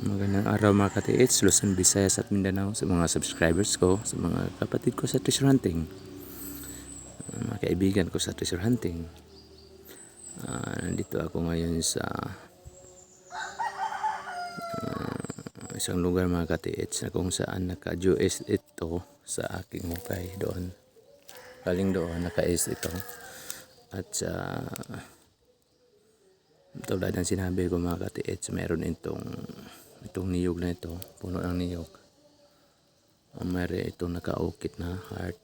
Magandang araw mga ka-TH, Luzon, Visayas at Mindanao, sa mga subscribers ko, sa mga kapatid ko sa treasure hunting, mga kaibigan ko sa treasure hunting. Nandito ako ngayon sa isang lugar mga ka-TH na kung saan naka-US ito sa aking hukay doon. Galing doon, naka-is ito. At sa tulad ng sinabi ko mga ka-TH, meron itong niyog na ito, puno ng niyog. Mayroon itong nakaukit na heart.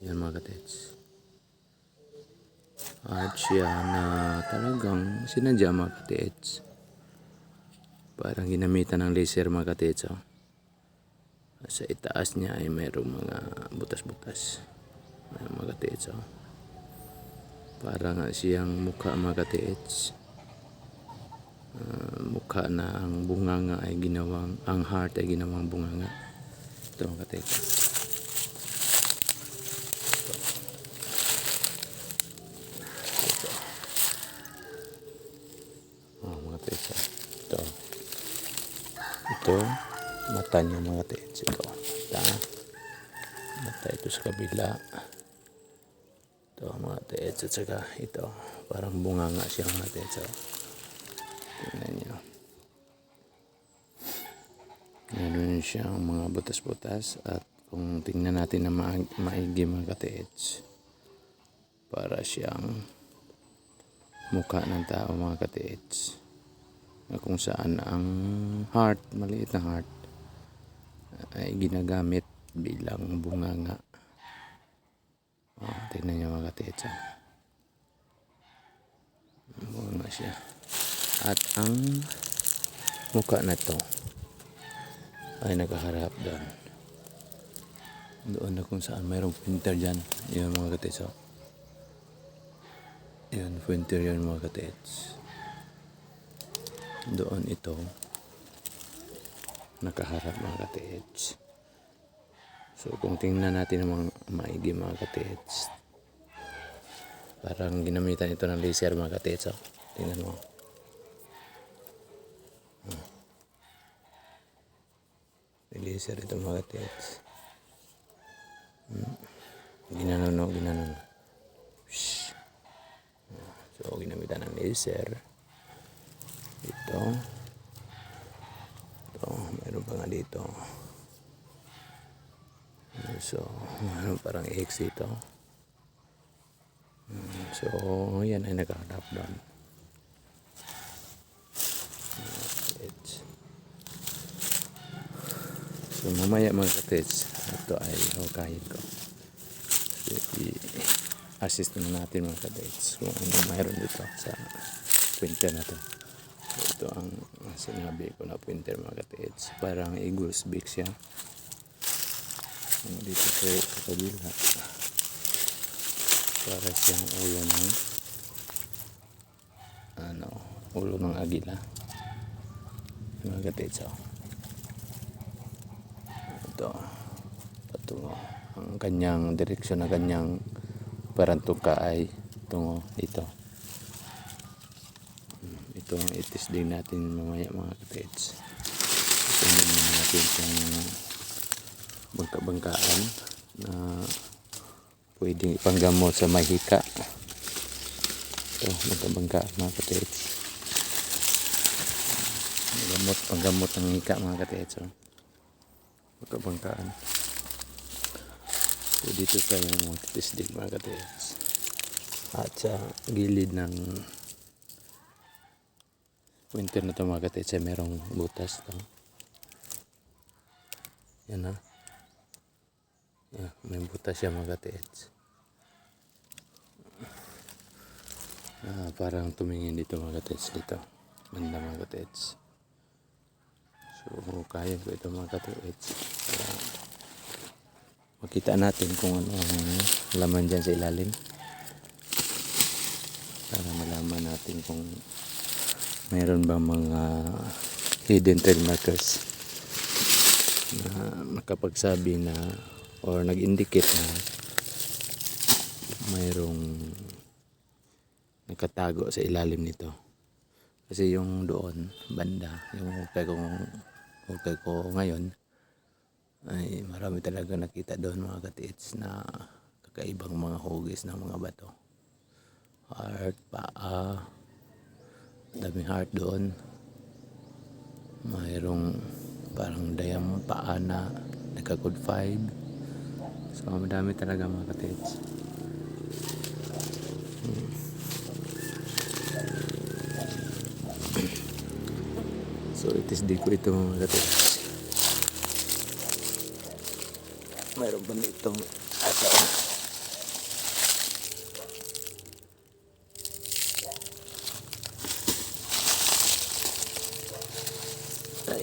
Yan mga ka-TH. Heart siya na talagang sinadya mga ka-TH. Parang ginamitan ng laser mga ka-TH. Oh. Sa itaas niya ay mayroong mga butas-butas. Ayan, mga ka-TH. Oh. Parang siyang mukha mga ka-TH. Mukha na ang bunganga ay ginawang, ang heart ay ginawang bunganga. Ito mga ka-TH. Mga ka-TH. Ito mata niya mga ka-TH. Ito mata ito sa kabila. Ito mga ka-TH. At saka ito parang bunganga siya mga ka-TH. Tingnan niyo. Meron siyang mga butas-butas at kung tingnan natin na maigi mga ka-TH, para siyang mukha ng tao mga ka-TH, na kung saan ang heart, maliit na heart, ay ginagamit bilang bunganga. Tingnan niyo mga ka-TH. Bunganga siya. At ang mukha na to ay nakaharap doon na kung saan mayroong pointer dyan. Yun mga ka-TH. Yun, pointer yun mga ka-TH. Doon ito nakaharap mga ka-TH. So kung tingnan natin ang maigi mga ka-TH, parang ginamitan ito ng laser mga ka-TH. Tingnan mo. Laser ito mga ka-TH. Ginanon. So ginamitan ng laser. Ito, mayroon pa nga dito. So mayroon parang X dito. So yan ay nakaharap doon. So mamaya mga ka-TH, ito ay hukayin ko. So, i-assist na natin mga ka-TH kung ano mayroon dito sa pointer na to. So, ito ang sinabi ko na pointer mga ka-TH. Parang Eagles beak siya. Dito sa kabila, para siyang ulo ng agila mga ka-TH. Ito patungo ang kanyang direksyon na kanyang parang tuka ay tungo dito. Ito ang itis din natin mamaya mga ka-TH. Tingnan natin kung bangka-bangkaan na pwedeng ipanggamot sa mahika. Ito, bangka-bangkaan mga ka-TH. Panggamot ng hika mga ka-TH. Bangka-bangkaan. So dito sa yung tisdig mga ka-TH. At sa gilid ng pointer na ito mga ka-TH, merong butas to. Yan ha. Yeah, may butas siya mga ka-TH. Parang tumingin dito mga ka-TH dito. Banda mga ka-TH. So kaya ko ito mga ka-TH. Makita natin kung ano ang laman dyan sa ilalim. Para malaman natin kung mayroon bang mga hidden trail markers na makapagsabi na or nag-indicate na mayroong nakatago sa ilalim nito. Kasi yung doon banda, yung hukay kong hukay ko ngayon ay marami talaga nakita doon mga katiits na kakaibang mga hugis ng mga bato. Heart, paa, daming heart doon. Mayroong parang dayang paa na nagka-code 5. So madami talaga mga katiits. So itisdig ko ito mga katiits. Mayroon pa ditong ay.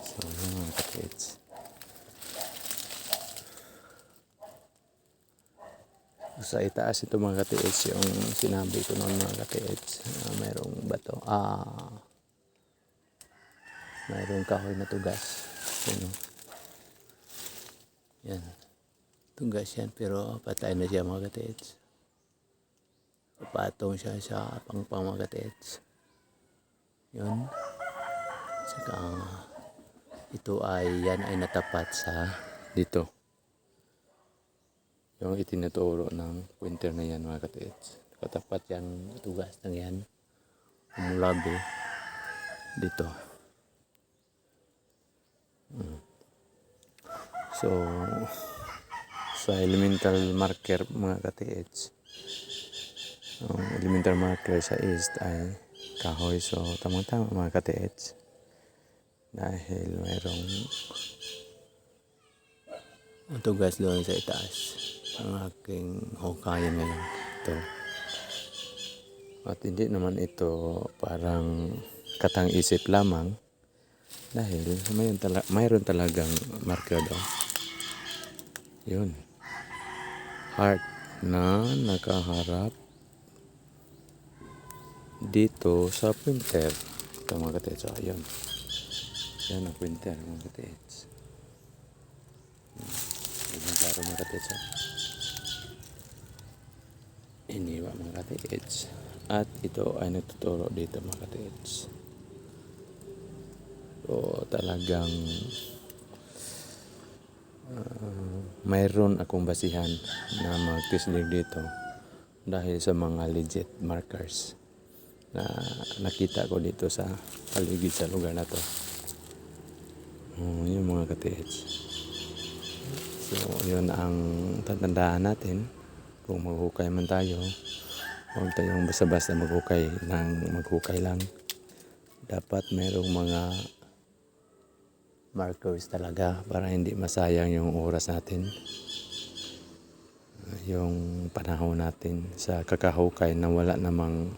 So yun mga katiits. Sa itaas ito mga katiits, yung sinabi ko noon mga katiits, mayroong bato, mayroong kahoy na tugas. Yan, tugas yan pero patay na siya mga katiits. Patong siya sa pangpang mga katiits. Yun. Saka ito yan ay natapat sa dito. Yung itinuturo ng pointer na yan mga katiits. Katapat yan, tugas ng yan. Umulabi dito. So, sa elemental marker mga katiits, elemental marker sa east ay kahoy. So, tamang-tama mga katiits. Dahil mayroong tugas doon sa itaas. Ang aking hukayan na lang ito. At hindi naman ito parang katang-isip lamang. Dahil mayroon talagang marker doon. Yun. Heart na nakaharap dito sa pointer. Ito mga katiits. So, yun. Yan ang pointer mga katiits. Yung klaro mga katiits. Iniwa mga katiits. At ito ay nagtuturo dito mga katiits. So talagang mayroon akong basihan na mag-tisdig dito dahil sa mga legit markers na nakita ko dito sa paligid sa lugar na to. Yung mga katiits. So yun ang tatandaan natin. Kung maghukay man tayo, huwag tayong basta-basta maghukay lang. Dapat mayroong mga markers talaga para hindi masayang yung oras natin, yung panahon natin sa kakahukay na wala namang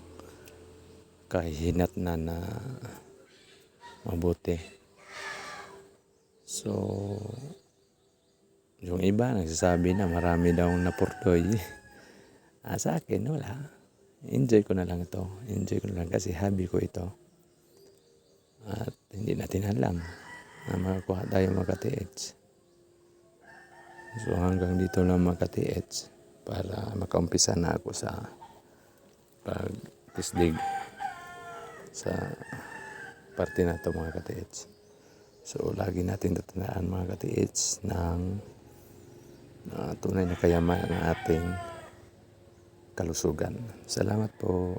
kahinat na mabuti. So yung iba nagsasabi na marami daw napurdoy. Sa akin wala. Enjoy ko na lang ito. Enjoy ko na lang kasi hobby ko ito. At hindi natin alam na makakuha tayo mga katiits. So hanggang dito lang mga katiits para makaumpisa na ako sa pag-tisdig sa parte na ito mga katiits. So lagi natin tatandaan mga katiits ng tunay na kayaman ng ating kalusugan. Salamat po.